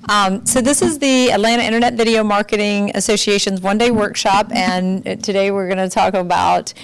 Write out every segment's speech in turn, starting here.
So this is the Atlanta Internet Video Marketing Association's one-day workshop, and today we're going to talk about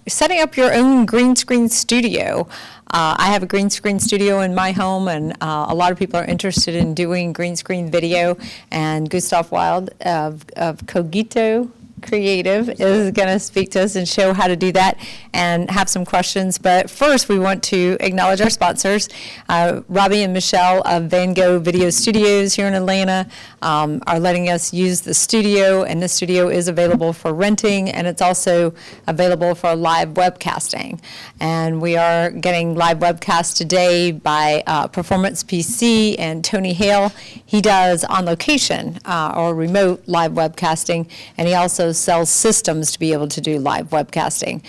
setting up your own green screen studio. I have a green screen studio in my home, and a lot of people are interested in doing green screen video, and Gustav Wilde of Cogito Creative is going to speak to us and show how to do that and have some questions. But first, we want to acknowledge our sponsors. Robbie and Michelle of Van Gogh Video Studios here in Atlanta are letting us use the studio, and the studio is available for renting, and it's also available for live webcasting. And we are getting live webcast today by Performance PC and Tony Hale. He does on location or remote live webcasting, and he also sells systems to be able to do live webcasting.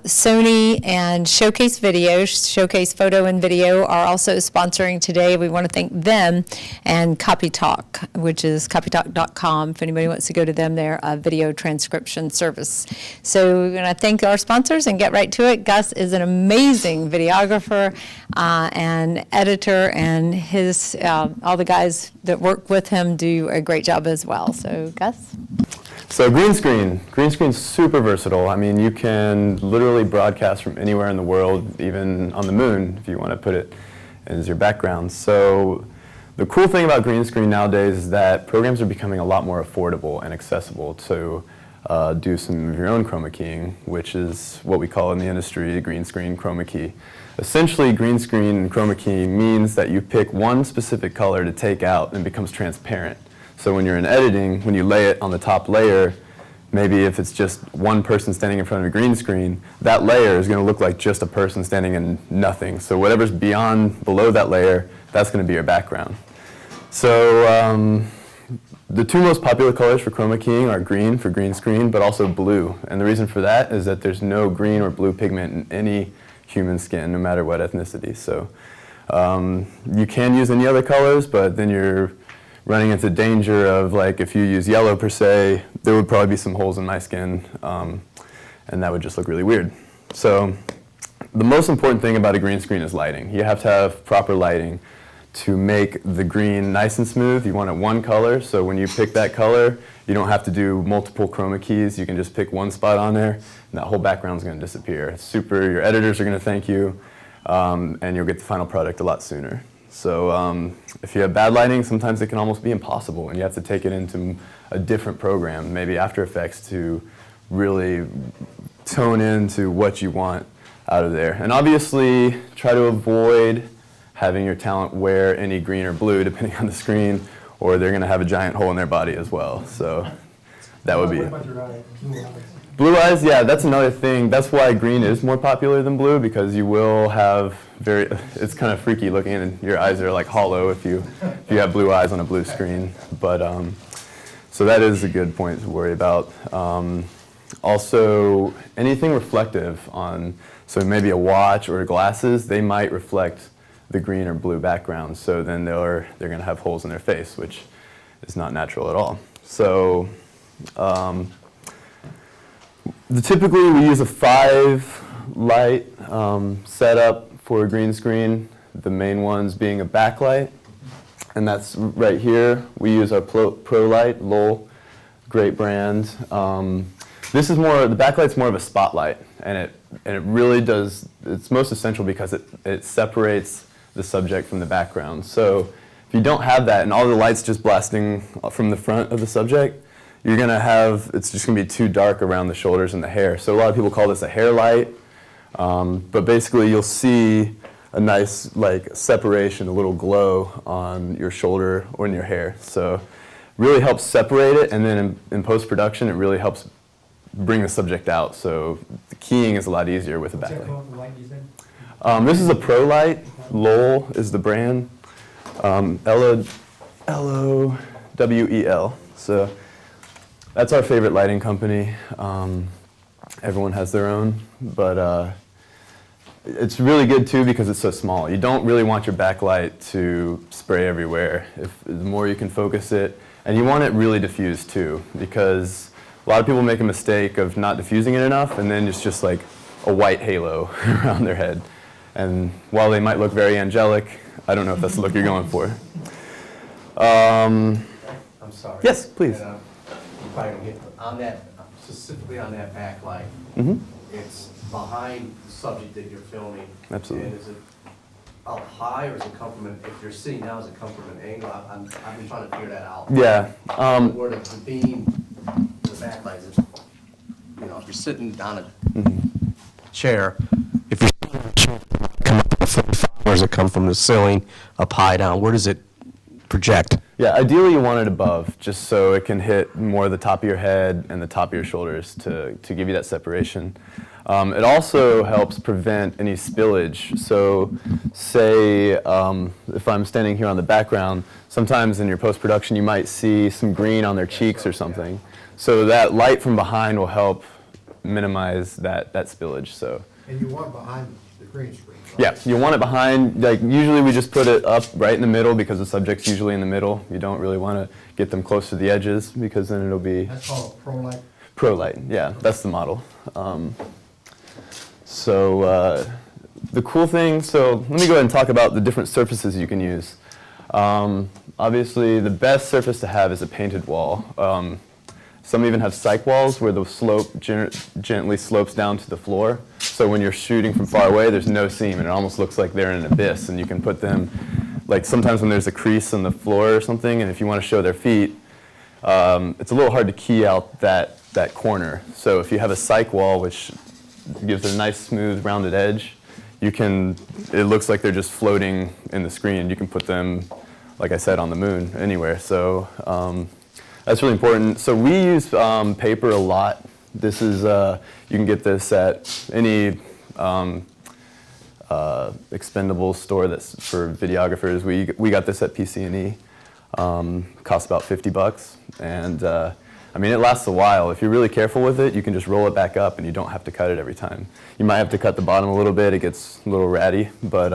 Sony and Showcase Video, Showcase Photo and Video, are also sponsoring today. We want to thank them, and CopyTalk, which is copytalk.com, if anybody wants to go to them, they're a video transcription service. So we're going to thank our sponsors and get right to it. Gus is an amazing videographer and editor, and his all the guys that work with him do a great job as well. So Gus? So green screen's super versatile. I mean, you can literally broadcast from anywhere in the world, even on the moon, if you want to put it as your background. So the cool thing about green screen nowadays is that programs are becoming a lot more affordable and accessible to do some of your own chroma keying, which is what we call in the industry green screen chroma key. Essentially, green screen chroma key means that you pick one specific color to take out and it becomes transparent. So when you're in editing, when you lay it on the top layer, maybe if it's just one person standing in front of a green screen, that layer is going to look like just a person standing in nothing. So whatever's below that layer, that's going to be your background. So the two most popular colors for chroma keying are green for green screen, but also blue. And the reason for that is that there's no green or blue pigment in any human skin, no matter what ethnicity. So you can use any other colors, but then you're running into danger of, like, if you use yellow per se, there would probably be some holes in my skin, and that would just look really weird. So the most important thing about a green screen is lighting. You have to have proper lighting to make the green nice and smooth. You want it one color, so when you pick that color, you don't have to do multiple chroma keys. You can just pick one spot on there, and that whole background's going to disappear. It's super. Your editors are going to thank you, and you'll get the final product a lot sooner. So if you have bad lighting, sometimes it can almost be impossible, and you have to take it into a different program, maybe After Effects, to really tone into what you want out of there. And obviously, try to avoid having your talent wear any green or blue, depending on the screen, or they're going to have a giant hole in their body as well. So that would be it. Blue eyes, yeah, that's another thing. That's why green is more popular than blue, because you will have it's kind of freaky looking, and your eyes are like hollow if you have blue eyes on a blue screen. But so that is a good point to worry about. Also, anything reflective on, so maybe a watch or glasses, they might reflect the green or blue background. So then they're going to have holes in their face, which is not natural at all. So typically we use a 5-light setup for a green screen, the main ones being a backlight, and that's right here. We use our Pro Light, Lowell, great brand. This is the backlight's more of a spotlight, and it really does, it's most essential because it separates the subject from the background. So if you don't have that and all the light's just blasting from the front of the subject, you're going to have, it's just going to be too dark around the shoulders and the hair. So a lot of people call this a hair light, but basically you'll see a nice separation, a little glow on your shoulder or in your hair. So really helps separate it, and then in post-production it really helps bring the subject out. So the keying is a lot easier with a backlight. This is a Pro Light. Lowell is the brand. L-O-W-E-L. So that's our favorite lighting company. Everyone has their own, but it's really good too because it's so small. You don't really want your backlight to spray everywhere. The more you can focus it, and you want it really diffused too, because a lot of people make a mistake of not diffusing it enough, and then it's just like a white halo around their head. And while they might look very angelic, I don't know if that's the look you're going for. Um, I'm sorry. Yes, please. And, I'm probably gonna get, on that, specifically on that backlight, mhm. it's behind the subject that you're filming. Absolutely. And is it up high or is it come from an, if you're sitting down, is it come from an angle? I've been trying to figure that out. Yeah. Where the beam, the backlight is, you know, if you're sitting on a chair, if you're sitting on a chair, come up to the 45, where does it come from the ceiling, up high, down? Where does it project? Yeah, ideally you want it above, just so it can hit more the top of your head and the top of your shoulders to give you that separation. It also helps prevent any spillage. So say if I'm standing here on the background, sometimes in your post-production you might see some green on their cheeks or something. So that light from behind will help minimize that spillage. So. And you want behind the green screen, right? Yeah, you want it behind, like usually we just put it up right in the middle because the subject's usually in the middle. You don't really want to get them close to the edges because then it'll be... That's called a pro light. Pro light, yeah, that's the model. The cool thing, so let me go ahead and talk about the different surfaces you can use. Obviously, the best surface to have is a painted wall. Some even have cyc walls where the slope gently slopes down to the floor. So when you're shooting from far away, there's no seam, and it almost looks like they're in an abyss. And you can put them, like sometimes when there's a crease on the floor or something, and if you want to show their feet, it's a little hard to key out that corner. So if you have a cyc wall, which gives it a nice, smooth, rounded edge, it looks like they're just floating in the screen. You can put them, like I said, on the moon, anywhere. So that's really important. So we use paper a lot. This is, you can get this at any expendable store that's for videographers. We got this at PC&E. Costs about $50, and I mean, it lasts a while. If you're really careful with it, you can just roll it back up and you don't have to cut it every time. You might have to cut the bottom a little bit, it gets a little ratty, but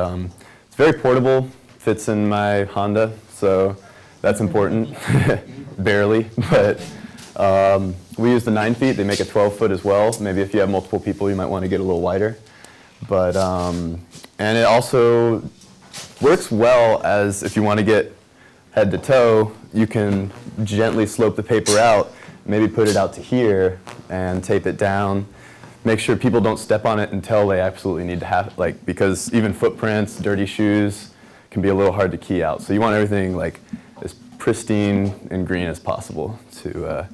it's very portable, fits in my Honda, so that's important. Barely, but we use the 9 feet, they make a 12 foot as well. Maybe if you have multiple people, you might want to get a little wider. But, and it also works well as if you want to get head to toe, you can gently slope the paper out, maybe put it out to here and tape it down. Make sure people don't step on it until they absolutely need to have it, because even footprints, dirty shoes can be a little hard to key out. So you want everything like as pristine and green as possible to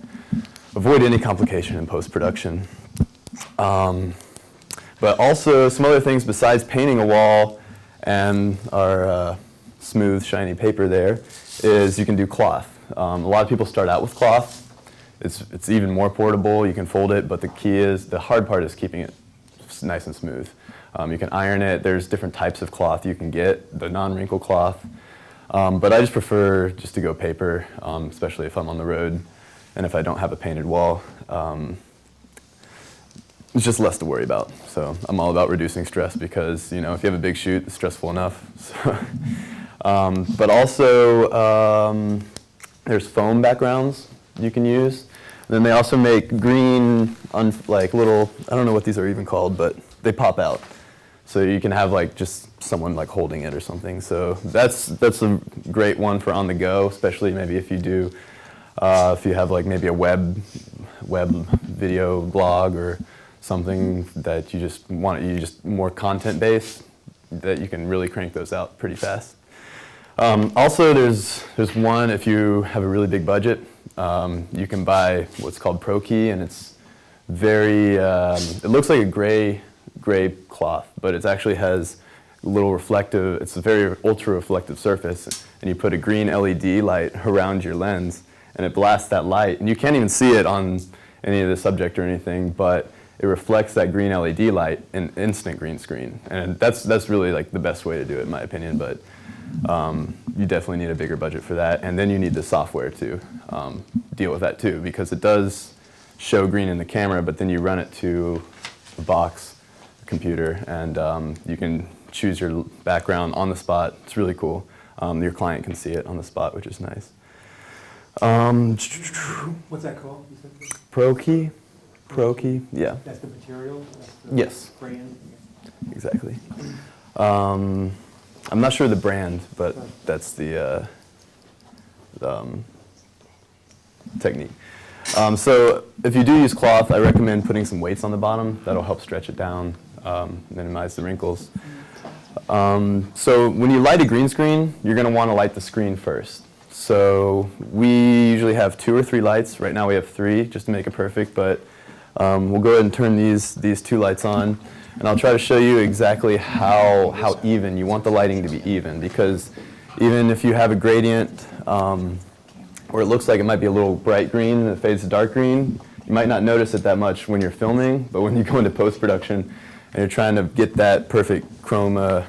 avoid any complication in post-production. But also some other things besides painting a wall and our smooth, shiny paper there is you can do cloth. A lot of people start out with cloth. It's even more portable. You can fold it, but the hard part is keeping it nice and smooth. You can iron it. There's different types of cloth you can get, the non-wrinkle cloth. But I just prefer just to go paper, especially if I'm on the road and if I don't have a painted wall. It's just less to worry about. So I'm all about reducing stress because, if you have a big shoot, it's stressful enough. So, but also, there's foam backgrounds you can use. And then they also make green, little, I don't know what these are even called, but they pop out. So you can have just someone holding it or something. So that's a great one for on the go, especially maybe if you do, if you have maybe a web video blog or something that you just more content based, that you can really crank those out pretty fast. Also, there's one, if you have a really big budget, you can buy what's called Pro Key, and it's very, it looks like a gray cloth, but it actually has a little reflective, it's a very ultra reflective surface, and you put a green LED light around your lens, and it blasts that light, and you can't even see it on any of the subject or anything, but it reflects that green LED light in instant green screen, and that's really the best way to do it in my opinion, but you definitely need a bigger budget for that, and then you need the software to deal with that too, because it does show green in the camera, but then you run it to a box, a computer, and you can choose your background on the spot. It's really cool. Your client can see it on the spot, which is nice. What's that called? You said? Pro Key? Pro Key, yeah. That's the material? That's the Yes. brand? Exactly. I'm not sure the brand, but that's the technique. So if you do use cloth, I recommend putting some weights on the bottom. That'll help stretch it down, minimize the wrinkles. So when you light a green screen, you're going to want to light the screen first. So we usually have 2 or 3 lights. Right now we have 3 just to make it perfect, but we'll go ahead and turn these 2 lights on, and I'll try to show you exactly how even. You want the lighting to be even, because even if you have a gradient or it looks like it might be a little bright green and it fades to dark green, you might not notice it that much when you're filming, but when you go into post-production and you're trying to get that perfect chroma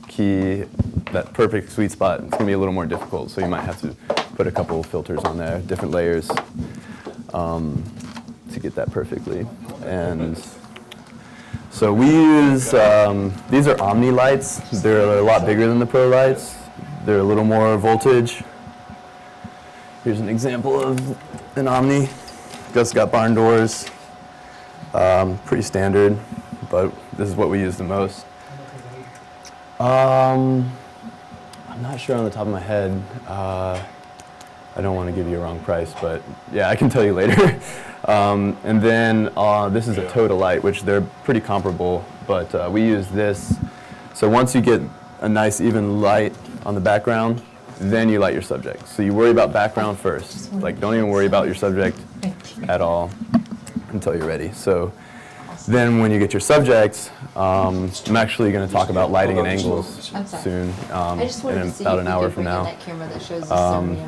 key, that perfect sweet spot, it's going to be a little more difficult, so you might have to put a couple of filters on there, different layers, to get that perfectly. And so we use, these are Omni lights. They're a lot bigger than the Pro lights. They're a little more voltage. Here's an example of an Omni. Just got barn doors. Pretty standard, but this is what we use the most. I'm not sure on the top of my head. I don't want to give you a wrong price, but yeah, I can tell you later. And then this is a Total light, which they're pretty comparable, but we use this. So once you get a nice even light on the background, then you light your subject. So you worry about background first. Like, don't even worry about your subject at all until you're ready. So then when you get your subjects, I'm actually going to talk about lighting and angles soon, in about an hour from now.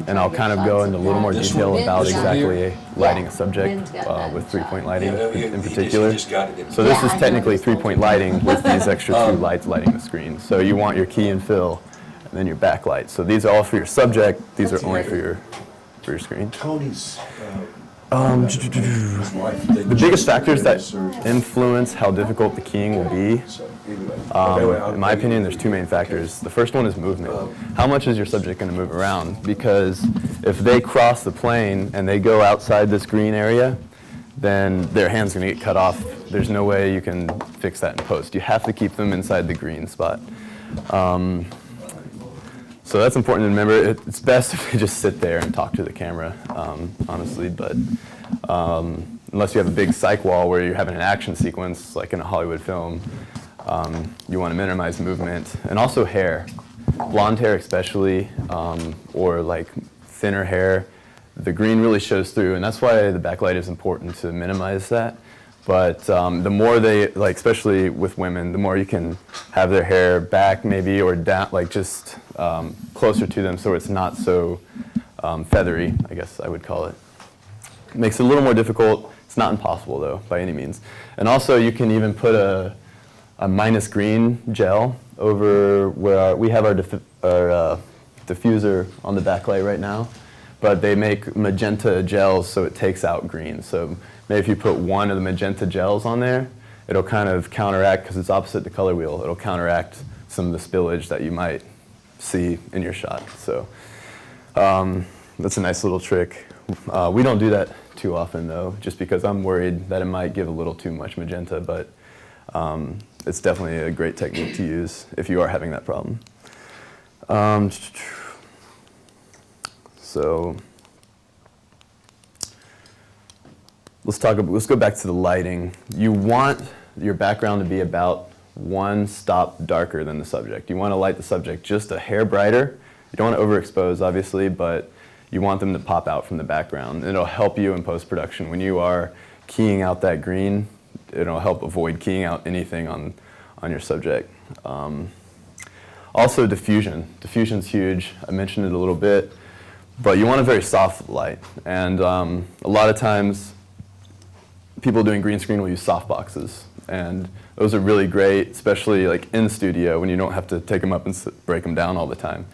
And I'll kind of go into a little more detail about exactly lighting a subject with 3-point lighting in particular. So this is technically 3-point lighting with these extra 2 lights lighting the screen. So you want your key and fill, and then your backlight. So these are all for your subject. These are only for your screen. Tony's. The biggest factors that influence how difficult the keying will be, in my opinion, there's 2 main factors. The first one is movement. How much is your subject going to move around? Because if they cross the plane and they go outside this green area, then their hand's going to get cut off. There's no way you can fix that in post. You have to keep them inside the green spot. So that's important to remember. It's best if you just sit there and talk to the camera, honestly, but unless you have a big cyc wall where you're having an action sequence, like in a Hollywood film, you want to minimize movement. And also hair. Blonde hair especially, or like thinner hair, the green really shows through, and that's why the backlight is important to minimize that. But the more they, like especially with women, the more you can have their hair back maybe or down, like just closer to them so it's not so feathery, I guess I would call it. It makes it a little more difficult. It's not impossible though, by any means. And also you can even put a minus green gel over where we have our diffuser on the backlight right now, but they make magenta gels so it takes out green. So maybe if you put one of the magenta gels on there, it'll kind of counteract, because it's opposite the color wheel, it'll counteract some of the spillage that you might see in your shot. So that's a nice little trick. We don't do that too often though, just because I'm worried that it might give a little too much magenta, but it's definitely a great technique to use if you are having that problem. So let's go back to the lighting. You want your background to be about 1 stop darker than the subject. You want to light the subject just a hair brighter. You don't want to overexpose, obviously, but you want them to pop out from the background. And it'll help you in post-production. When you are keying out that green, it'll help avoid keying out anything on your subject. Also diffusion. Diffusion's huge. I mentioned it a little bit. But you want a very soft light. And a lot of times, people doing green screen will use soft boxes, and those are really great, especially like in studio when you don't have to take them up and break them down all the time.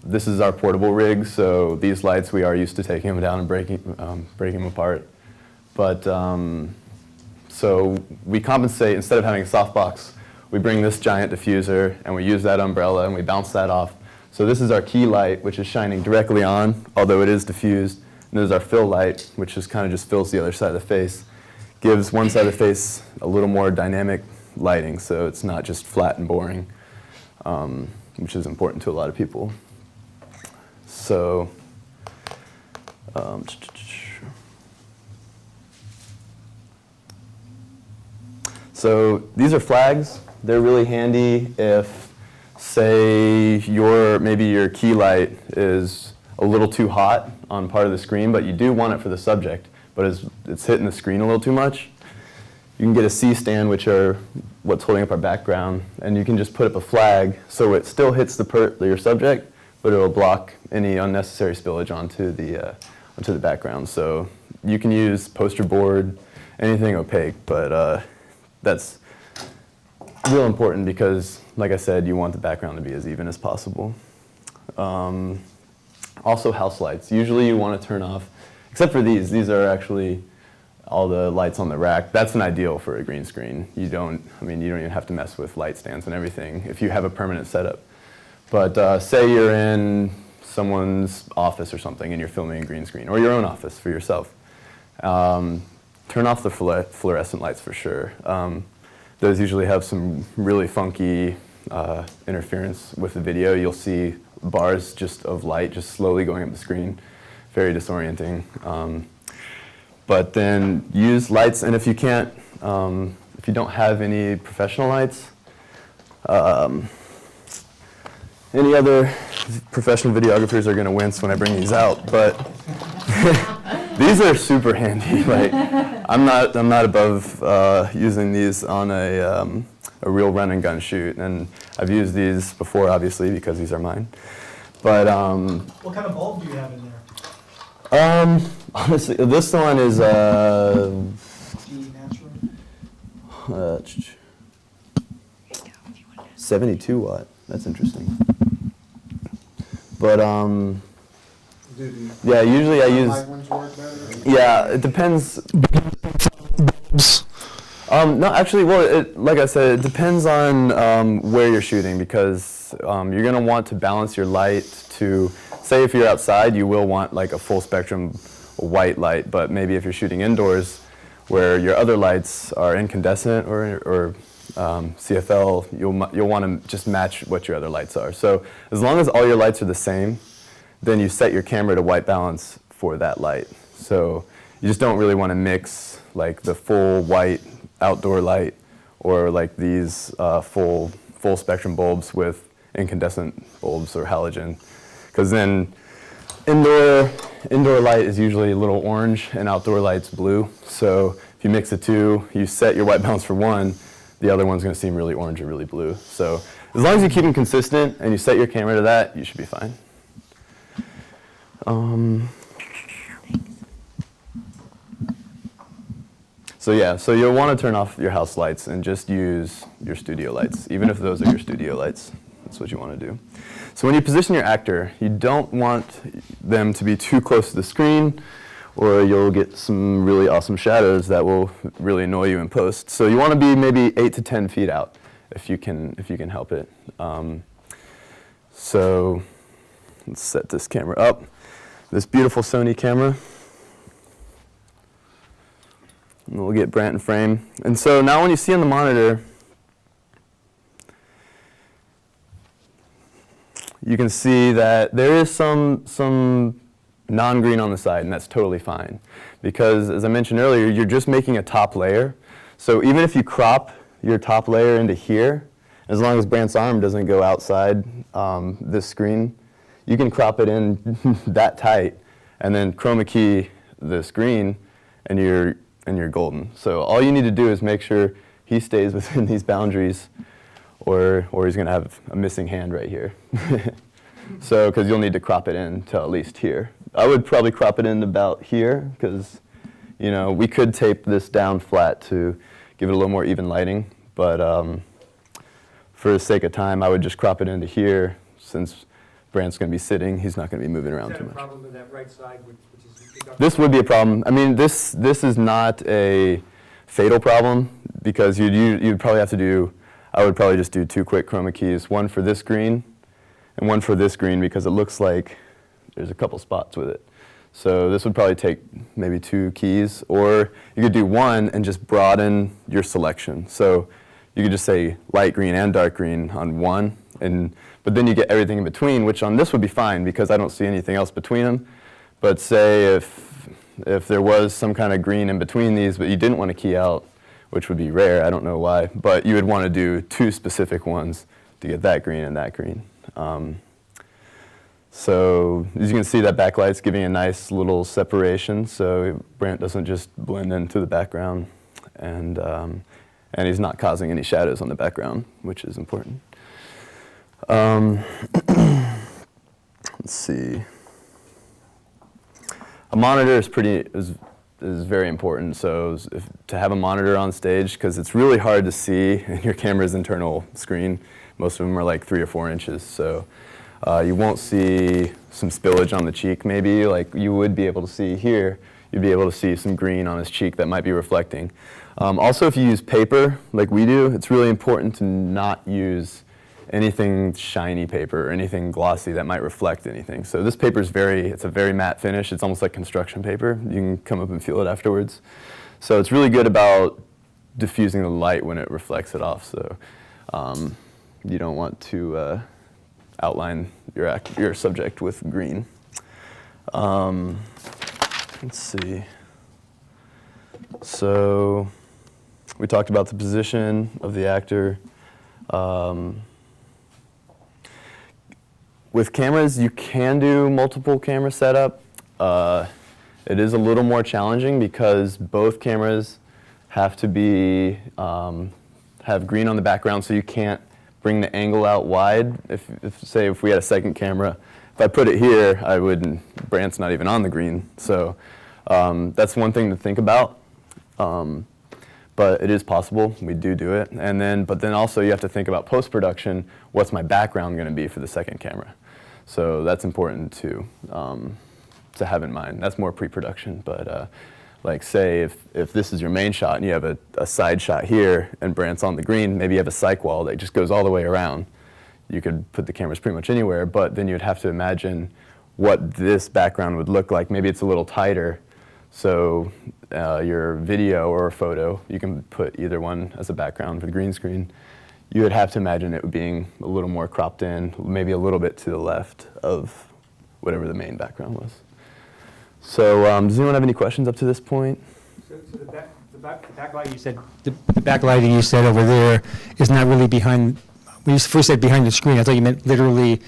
This is our portable rig, so these lights we are used to taking them down and breaking them apart. But so we compensate. Instead of having a soft box, we bring this giant diffuser and we use that umbrella and we bounce that off. So this is our key light, which is shining directly on, although it is diffused. And this is our fill light, which just kind of just fills the other side of the face. Gives one side of the face a little more dynamic lighting, so it's not just flat and boring, which is important to a lot of people. So, so these are flags. They're really handy if, say, maybe your key light is a little too hot on part of the screen, but you do want it for the subject, but it's hitting the screen a little too much. You can get a C-stand, which are what's holding up our background, and you can just put up a flag so it still hits your subject, but it'll block any unnecessary spillage onto the background. So you can use poster board, anything opaque, but that's real important because, like I said, you want the background to be as even as possible. Also house lights. Usually you want to turn off, except for these. These are actually all the lights on the rack. That's an ideal for a green screen. You don't even have to mess with light stands and everything if you have a permanent setup. But say you're in someone's office or something and you're filming a green screen, or your own office for yourself. Turn off the fluorescent lights for sure. Those usually have some really funky interference with the video. You'll see bars just of light just slowly going up the screen. Very disorienting. But then use lights, and if you can't, if you don't have any professional lights, any other professional videographers are going to wince when I bring these out, but these are super handy. Like, I'm not above using these on a real run and gun shoot, and I've used these before, obviously, because these are mine. But What kind of bulb do you have in there? honestly, this one is The natural? 72 watt. That's interesting. But yeah, usually I use. Light ones work better? Yeah, it depends. No, actually, well, like I said, it depends on where you're shooting because you're going to want to balance your light to, say if you're outside, you will want like a full spectrum white light, but maybe if you're shooting indoors where your other lights are incandescent or CFL, you'll want to just match what your other lights are. So as long as all your lights are the same, then you set your camera to white balance for that light. So you just don't really want to mix like the full white outdoor light or like these full spectrum bulbs with incandescent bulbs or halogen, because then indoor light is usually a little orange and outdoor light's blue. So if you mix the two, you set your white balance for one, the other one's going to seem really orange or really blue. So as long as you keep them consistent and you set your camera to that, you should be fine. So yeah, so you'll want to turn off your house lights and just use your studio lights, even if those are your studio lights. That's what you want to do. So when you position your actor, you don't want them to be too close to the screen, or you'll get some really awesome shadows that will really annoy you in post. So you want to be maybe 8 to 10 feet out if you can help it. So let's set this camera up. This beautiful Sony camera. And we'll get Brant in frame. And so now when you see on the monitor, you can see that there is some non-green on the side, and that's totally fine. Because as I mentioned earlier, you're just making a top layer. So even if you crop your top layer into here, as long as Brant's arm doesn't go outside this screen, you can crop it in that tight and then chroma key the screen, and you're golden. So all you need to do is make sure he stays within these boundaries, or he's going to have a missing hand right here. So, because you'll need to crop it in to at least here. I would probably crop it in about here, because, you know, we could tape this down flat to give it a little more even lighting, but for the sake of time, I would just crop it into here, since Brant's going to be sitting, he's not going to be moving around too much. Is that a problem with that right side, which is... This would be a problem. I mean, this is not a fatal problem, because you'd probably have to do, I would probably just do 2 quick chroma keys, one for this green and one for this green, because it looks like there's a couple spots with it. So this would probably take maybe 2 keys, or you could do one and just broaden your selection. So you could just say light green and dark green on one, but then you get everything in between, which on this would be fine because I don't see anything else between them. But say if there was some kind of green in between these, but you didn't want to key out, which would be rare, I don't know why, but you would want to do two specific ones to get that green and that green. So as you can see, that backlight's giving a nice little separation, so Brant doesn't just blend into the background, and he's not causing any shadows on the background, which is important. Let's see. A monitor is very important. So to have a monitor on stage, because it's really hard to see in your camera's internal screen. Most of them are like 3 or 4 inches. So you won't see some spillage on the cheek maybe, like you would be able to see here. You'd be able to see some green on his cheek that might be reflecting. Also, if you use paper like we do, it's really important to not use anything shiny paper or anything glossy that might reflect anything. So this paper is it's a very matte finish. It's almost like construction paper. You can come up and feel it afterwards. So it's really good about diffusing the light when it reflects it off. So you don't want to outline your subject with green. Let's see. So we talked about the position of the actor. With cameras, you can do multiple camera setup. It is a little more challenging because both cameras have to be have green on the background, so you can't bring the angle out wide. If we had a second camera, if I put it here, Brant's not even on the green. So that's one thing to think about. But it is possible. We do it. But then also you have to think about post-production. What's my background going to be for the second camera? So that's important to have in mind. That's more pre-production. But like say if this is your main shot and you have a side shot here and Brant's on the green, maybe you have a cyc wall that just goes all the way around. You could put the cameras pretty much anywhere, but then you'd have to imagine what this background would look like. Maybe it's a little tighter. So your video or photo, you can put either one as a background for the green screen. You would have to imagine it being a little more cropped in, maybe a little bit to the left of whatever the main background was. So does anyone have any questions up to this point? So the backlight you said, the backlighting you said over there is not really behind, when you first said behind the screen, I thought you meant literally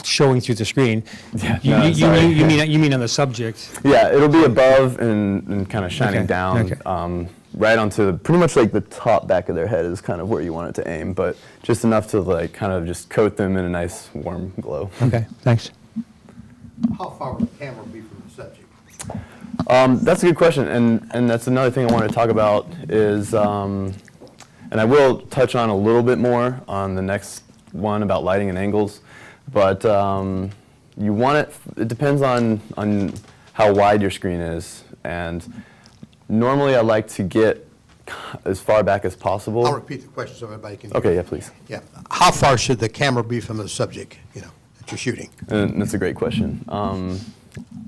showing through the screen. Yeah, you mean on the subject? Yeah, it'll be above and kind of shining Okay, down, okay. right onto pretty much like the top back of their head is kind of where you want it to aim, but just enough to like kind of just coat them in a nice warm glow. Okay, thanks. How far would the camera be from the subject? That's a good question, and that's another thing I wanted to talk about is, and I will touch on a little bit more on the next one about lighting and angles, but you want it depends on how wide your screen is, and normally I like to get as far back as possible. I'll repeat the question so everybody can hear. Okay, yeah, please. Yeah. How far should the camera be from the subject, that you're shooting? And that's a great question.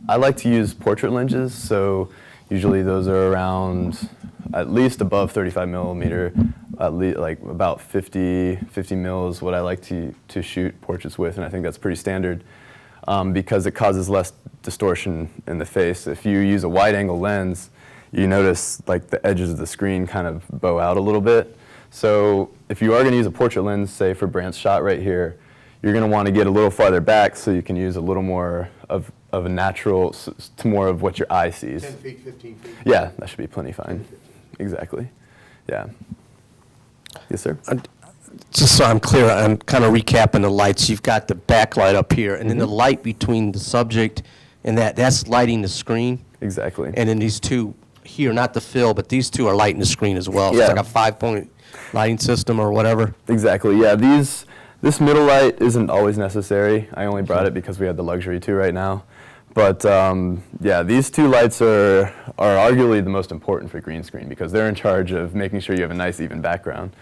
I like to use portrait lenses, so usually those are around at least above 35 millimeter, at least like about 50 mil is what I like to shoot portraits with, and I think that's pretty standard because it causes less distortion in the face. If you use a wide angle lens, you notice like the edges of the screen kind of bow out a little bit. So if you are going to use a portrait lens, say for Brant's shot right here, you're going to want to get a little farther back so you can use a little more of a natural, to more of what your eye sees. 10 feet, 15 feet? Yeah, that should be plenty fine. Exactly. Yeah. Yes, sir? Just so I'm clear, I'm kind of recapping the lights. You've got the backlight up here, and then the light between the subject and that's lighting the screen. Exactly. And then these two here, not the fill, but these two are lighting the screen as well. So Yeah. it's like a 5-point lighting system or whatever. Exactly. Yeah. This middle light isn't always necessary. I only brought it because we had the luxury to right now. But yeah, these two lights are arguably the most important for green screen because they're in charge of making sure you have a nice even background.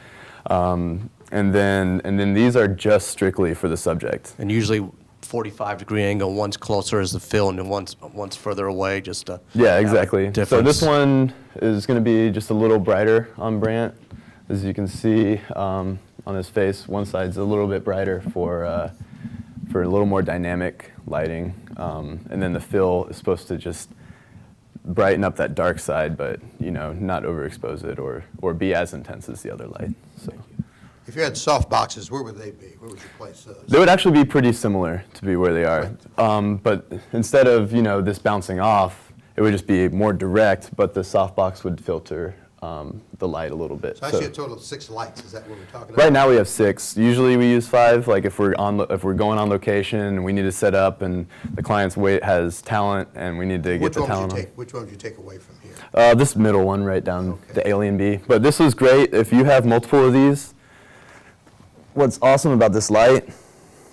And then these are just strictly for the subject. And usually 45-degree angle, one's closer as the fill, and then one's further away, just to Yeah, have a exactly. So difference. this one is going to be just a little brighter on Brant, as you can see. on his face. One side's a little bit brighter for a little more dynamic lighting, and then the fill is supposed to just brighten up that dark side, but not overexpose it or be as intense as the other light. So If you had soft boxes, where would they be? Where would you place those? they would actually be pretty similar to be where they are, but instead of this bouncing off, it would just be more direct, but the softbox would filter the light a little bit. So actually a total of 6 lights, is that what we're talking about? Right now we have 6. Usually we use 5. Like if we're going on location and we need to set up, and the client's has talent, and we need to get the talent on. Which one would you take away from here? This middle one right down Okay. the Alien B. But this was great. If you have multiple of these, what's awesome about this light,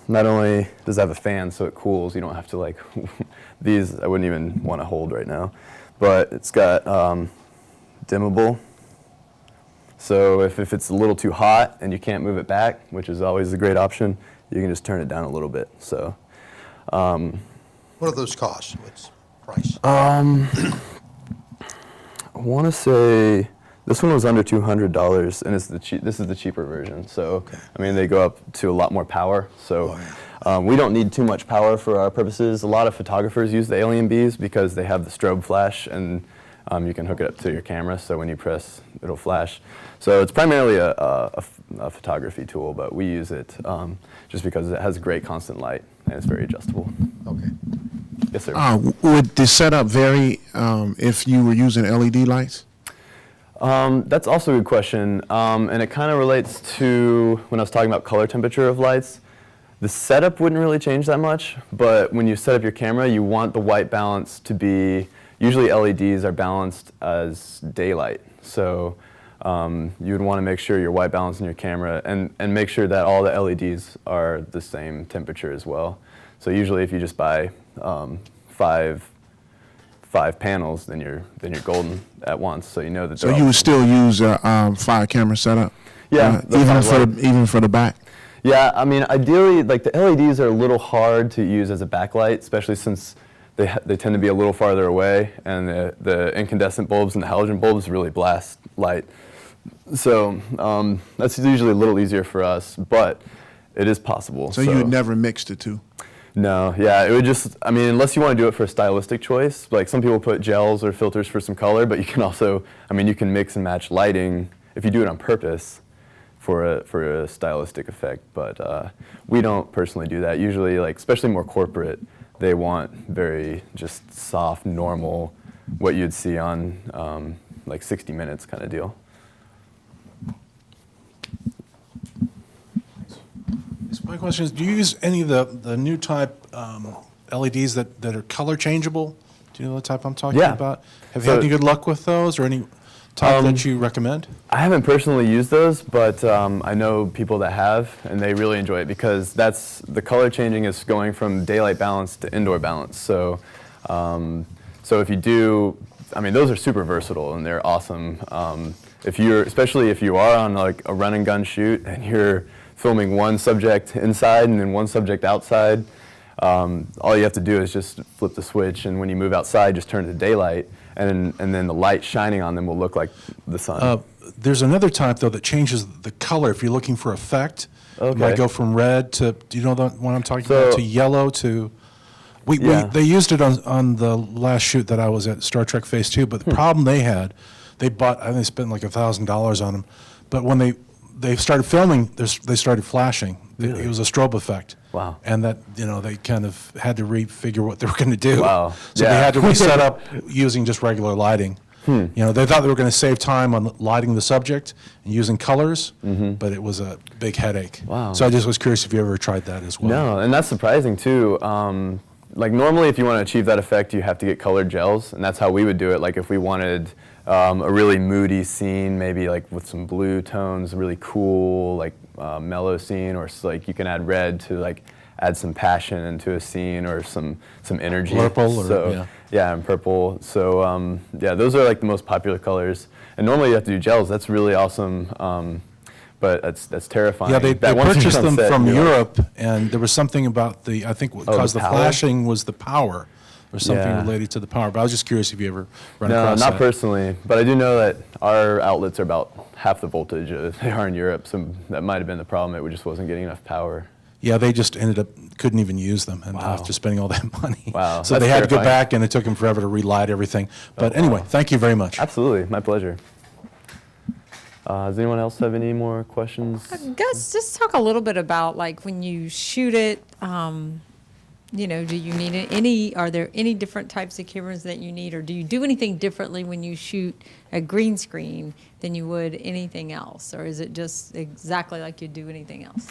not only does it have a fan so it cools, you don't have to these I wouldn't even want to hold right now, but it's got dimmable. So if it's a little too hot and you can't move it back, which is always a great option, you can just turn it down a little bit. So What do those cost? What's the price? I want to say this one was under $200, and this is the cheaper version. So I mean, they go up to a lot more power. So we don't need too much power for our purposes. A lot of photographers use the Alien Bs because they have the strobe flash, and you can hook it up to your camera. So when you press, it'll flash. So it's primarily a photography tool, but we use it just because it has great constant light and it's very adjustable. Okay. Yes, sir. Would the setup vary if you were using LED lights? That's also a good question, and it kind of relates to when I was talking about color temperature of lights. The setup wouldn't really change that much, but when you set up your camera, you want the white balance to be, usually LEDs are balanced as daylight, so you would want to make sure your white balance in your camera and make sure that all the LEDs are the same temperature as well. So usually if you just buy five panels, then you're golden at once. So you know that. So you would still use a 5-camera setup? Yeah, the even for the back? Yeah, I mean, ideally, the LEDs are a little hard to use as a backlight, especially since they tend to be a little farther away, and the incandescent bulbs and the halogen bulbs really blast light. So that's usually a little easier for us, but it is possible. So you would never mix the two? No, yeah, it would just, I mean, unless you want to do it for a stylistic choice, like some people put gels or filters for some color, but you can also, I mean, you can mix and match lighting if you do it on purpose for a stylistic effect, but we don't personally do that. Usually, especially more corporate, they want very just soft, normal, what you'd see on 60 Minutes kind of deal. My question is, do you use any of the new type LEDs that are color changeable? Do you know the type I'm talking Yeah. about? Have you had any good luck with those, or any type that you recommend? I haven't personally used those, but I know people that have, and they really enjoy it because the color changing is going from daylight balance to indoor balance. So, so if you do, I mean, those are super versatile and they're awesome. Especially if you are on a run and gun shoot and you're filming one subject inside and then one subject outside, all you have to do is just flip the switch, and when you move outside, just turn it to daylight, and then the light shining on them will look like the sun. There's another type, though, that changes the color. If you're looking for effect, it might go from red to, do you know the one I'm talking about, to yellow to... They used it on the last shoot that I was at, Star Trek Phase 2, but the problem they had, I think they spent like $1,000 on them, but when they started filming, they started flashing. It was a strobe effect. Wow. And that, they kind of had to refigure what they were going to do. Wow. So Yeah. they had to reset up using just regular lighting. They thought they were going to save time on lighting the subject and using colors, but it was a big headache. Wow. So I just was curious if you ever tried that as well. No, and that's surprising too. Normally if you want to achieve that effect, you have to get colored gels, and that's how we would do it. Like if we wanted a really moody scene, maybe with some blue tones, really cool, mellow scene, or you can add red to add some passion into a scene or some energy. Purple, and purple. So those are the most popular colors. And normally you have to do gels. That's really awesome. But that's terrifying. Yeah, they once you purchased get on them set, from you're like, Europe, and there was something about I think what caused the power? flashing was the power. or something Yeah. related to the power. But I was just curious if you ever run No, across that. not personally, but I do know that our outlets are about half the voltage they are in Europe, so that might have been the problem. It just wasn't getting enough power. Yeah, they just ended up, couldn't even use them and Wow. after spending all that money. Wow, So that's they had to go terrifying. back and it took them forever to relight everything. But anyway, thank you very much. Absolutely, my pleasure. Does anyone else have any more questions? Gus, just talk a little bit about like when you shoot it, you know, do you need are there any different types of cameras that you need, or do you do anything differently when you shoot a green screen than you would anything else? Or is it just exactly like you do anything else?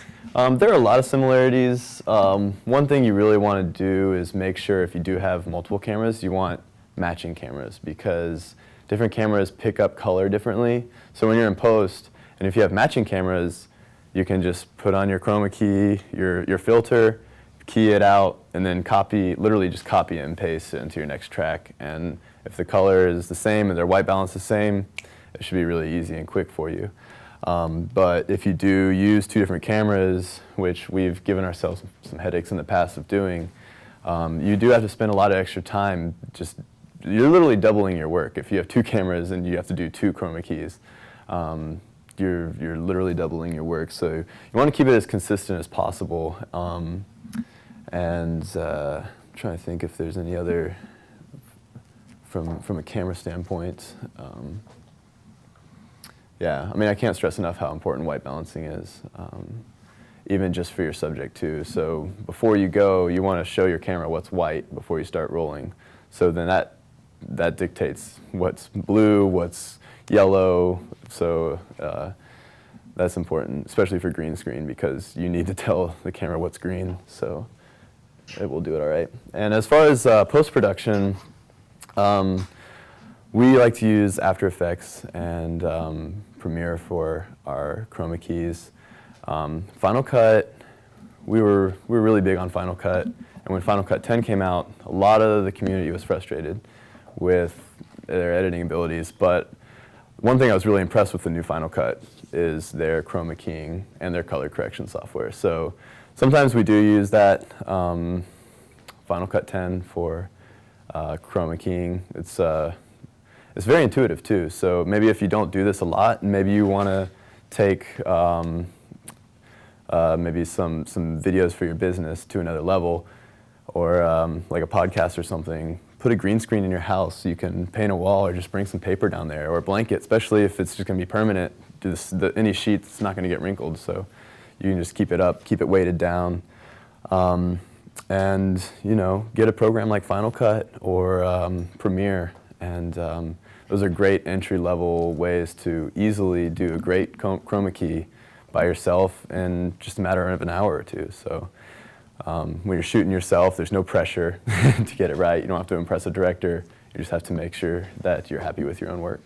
There are a lot of similarities. One thing you really want to do is make sure if you do have multiple cameras, you want matching cameras, because different cameras pick up color differently. So when you're in post, and if you have matching cameras, you can just put on your chroma key, your filter, key it out, and then literally just copy and paste it into your next track. And if the color is the same and their white balance is the same, it should be really easy and quick for you. But if you do use two different cameras, which we've given ourselves some headaches in the past of doing, you do have to spend a lot of extra time. You're literally doubling your work. If you have two cameras and you have to do two chroma keys, you're literally doubling your work. So you want to keep it as consistent as possible. And I'm trying to think if there's any other, from a camera standpoint. Yeah, I mean, I can't stress enough how important white balancing is, even just for your subject too. So before you go, you want to show your camera what's white before you start rolling. So then that dictates what's blue, what's yellow. So that's important, especially for green screen, because you need to tell the camera what's green. So it will do it all right. And as far as post-production, we like to use After Effects and Premiere for our chroma keys. Final Cut, we were really big on Final Cut. And when Final Cut 10 came out, a lot of the community was frustrated with their editing abilities. But one thing I was really impressed with the new Final Cut is their chroma keying and their color correction software. So sometimes we do use that Final Cut 10 for chroma keying. It's very intuitive too. So maybe if you don't do this a lot, maybe you want to take maybe some videos for your business to another level, or like a podcast or something. Put a green screen in your house so you can paint a wall, or just bring some paper down there, or a blanket, especially if it's just going to be permanent. Any sheet, it's not going to get wrinkled, so you can just keep it up, keep it weighted down. And get a program like Final Cut or Premiere, and those are great entry-level ways to easily do a great chroma key by yourself in just a matter of an hour or two. So when you're shooting yourself, there's no pressure to get it right. You don't have to impress a director. You just have to make sure that you're happy with your own work.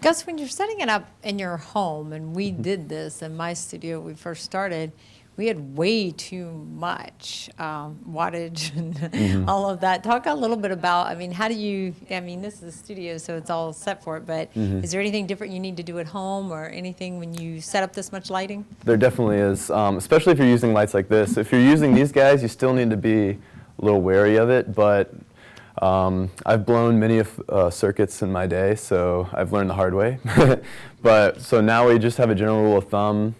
Gus, when you're setting it up in your home, and we did this in my studio when we first started, we had way too much wattage and all of that. Talk a little bit about, I mean, this is a studio, so it's all set for it, but is there anything different you need to do at home or anything when you set up this much lighting? There definitely is, especially if you're using lights like this. If you're using these guys, you still need to be a little wary of it, but I've blown many circuits in my day, so I've learned the hard way. So now we just have a general rule of thumb.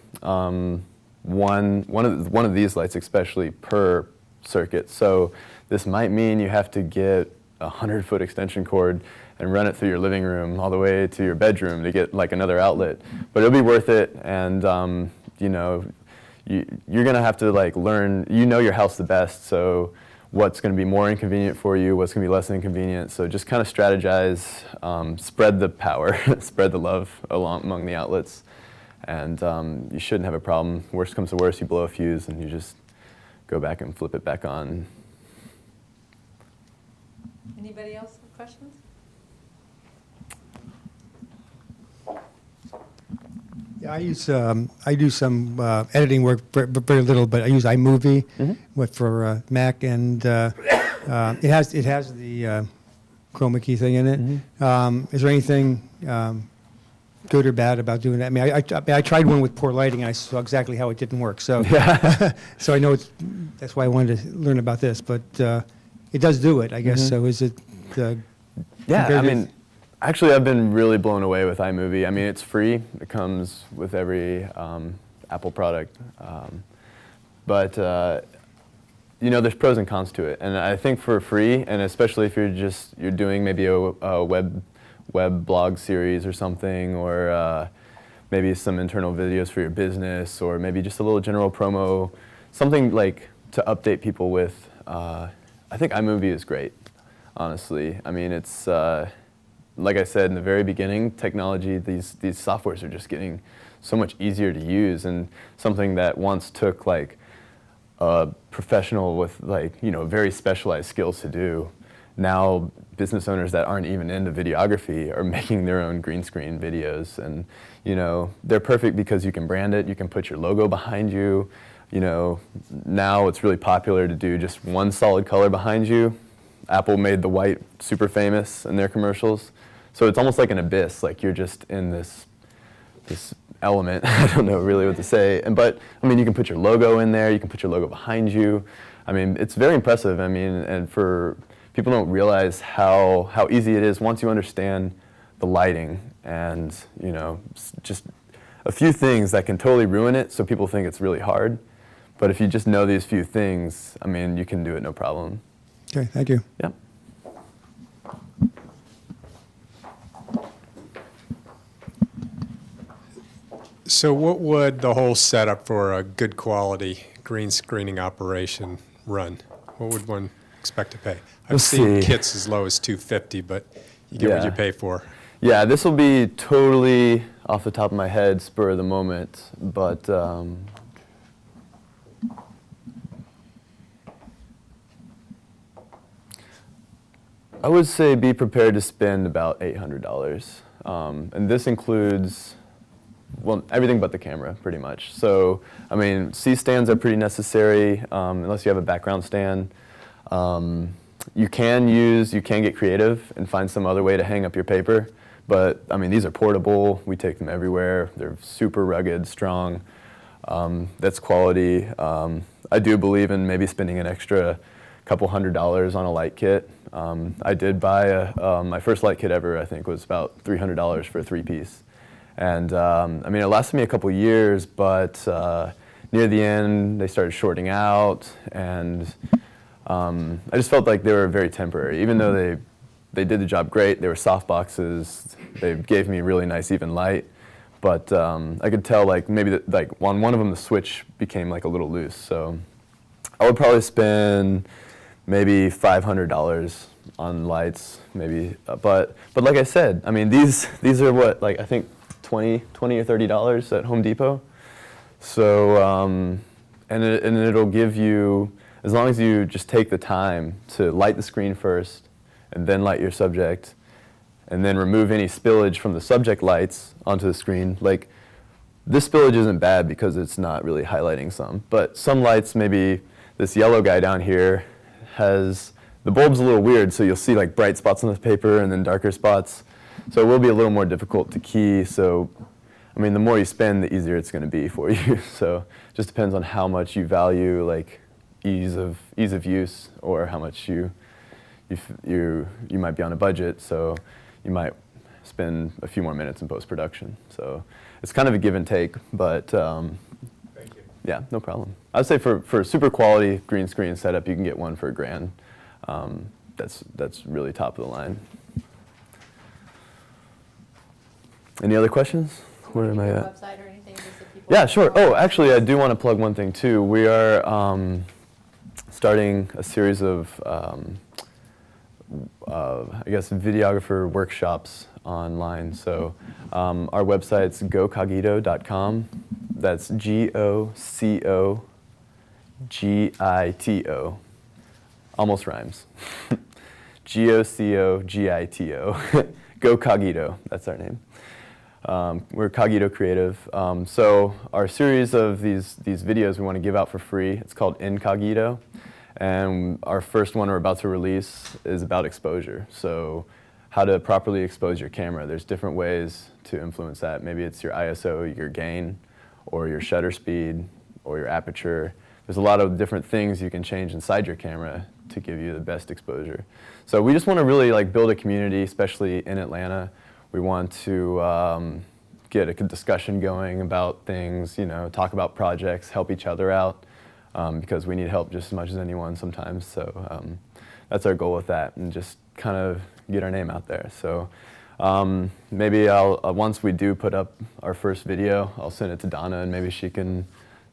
One of these lights especially per circuit. So this might mean you have to get a 100-foot extension cord and run it through your living room all the way to your bedroom to get like another outlet. But it'll be worth it, and you're gonna have to like learn. You know your house the best, so what's going to be more inconvenient for you, what's going to be less inconvenient. So just kind of strategize, spread the power, spread the love among the outlets. And you shouldn't have a problem. Worst comes to worst, you blow a fuse and you just go back and flip it back on. Anybody else have questions? Yeah, I do some editing work, very little, but I use iMovie for Mac, and it has the chroma key thing in it. Is there anything good or bad about doing that? I mean, I tried one with poor lighting, and I saw exactly how it didn't work. So, so I know that's why I wanted to learn about this. But it does do it, I guess. So is it? Yeah, I compared to- mean, actually, I've been really blown away with iMovie. I mean, it's free. It comes with every Apple product. But there's pros and cons to it. And I think for free, and especially if you're doing maybe a web blog series or something, or maybe some internal videos for your business, or maybe just a little general promo, something like to update people with, I think iMovie is great, honestly. I mean, it's, like I said in the very beginning, technology, these softwares are just getting so much easier to use, and something that once took like a professional with very specialized skills to do, now business owners that aren't even into videography are making their own green screen videos, and they're perfect because you can brand it, you can put your logo behind you. Now it's really popular to do just one solid color behind you. Apple made the white super famous in their commercials, so it's almost like an abyss, like you're just in this element. I don't know really what to say, but I mean, you can put your logo in there, you can put your logo behind you. I mean, it's very impressive. I mean, and for people don't realize how easy it is once you understand the lighting, and just a few things that can totally ruin it, so people think it's really hard. But if you just know these few things, I mean, you can do it no problem. Okay, thank you. Yep. So what would the whole setup for a good quality green screening operation run? What would one expect to pay? I've Let's seen see. kits as low as $250, but you get what Yeah. you pay for. Yeah, this will be totally off the top of my head, spur of the moment, but I would say be prepared to spend about $800. And this includes, well, everything but the camera, pretty much. So, I mean, C-stands are pretty necessary, unless you have a background stand. You can get creative and find some other way to hang up your paper. But, I mean, these are portable. We take them everywhere. They're super rugged, strong. That's quality. I do believe in maybe spending an extra couple $100 on a light kit. I did buy my first light kit ever, I think, was about $300 for a 3-piece. And, I mean, it lasted me a couple years, but near the end, they started shorting out, and I just felt like they were very temporary. Even though they did the job great, they were soft boxes, they gave me really nice even light, but I could tell like maybe like on one of them the switch became like a little loose. So I would probably spend maybe $500 on lights, maybe. But like I said, I mean these are what, like I think $20 or $30 at Home Depot. So and it'll give you, as long as you just take the time to light the screen first, and then light your subject, and then remove any spillage from the subject lights onto the screen. Like, this spillage isn't bad because it's not really highlighting some, but some lights, maybe this yellow guy down here has, the bulb's a little weird, so you'll see like bright spots on the paper and then darker spots. So it will be a little more difficult to key. So, I mean, the more you spend, the easier it's gonna be for you. So it just depends on how much you value like ease of use, or how much you might be on a budget, so you might spend a few more minutes in post-production. So it's kind of a give and take, but Thank you. yeah, no problem. I'd say for a super quality green screen setup, you can get one for $1,000. That's really top of the line. Any other questions? Where am I at? Website or anything, just so people Yeah, sure. Oh, actually, I do want to plug one thing too. We are starting a series of, I guess, videographer workshops online. So our website's gocogito.com. That's GOCOGITO. Almost rhymes. GOCOGITO. Go Cogito. That's our name. We're Cogito Creative. So our series of these videos we want to give out for free. It's called Incogito. And our first one we're about to release is about exposure. So how to properly expose your camera. There's different ways to influence that. Maybe it's your ISO, your gain, or your shutter speed, or your aperture. There's a lot of different things you can change inside your camera to give you the best exposure. So we just want to really like build a community, especially in Atlanta. We want to get a discussion going about things, you know, talk about projects, help each other out, because we need help just as much as anyone sometimes. So that's our goal with that, and just kind of get our name out there. So maybe I'll once we do put up our first video, I'll send it to Donna, and maybe she can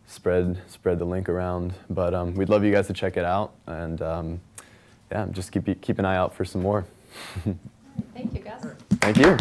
spread the link around. But we'd love you guys to check it out, and yeah, just keep an eye out for some more. Thank you, Gus. Thank you.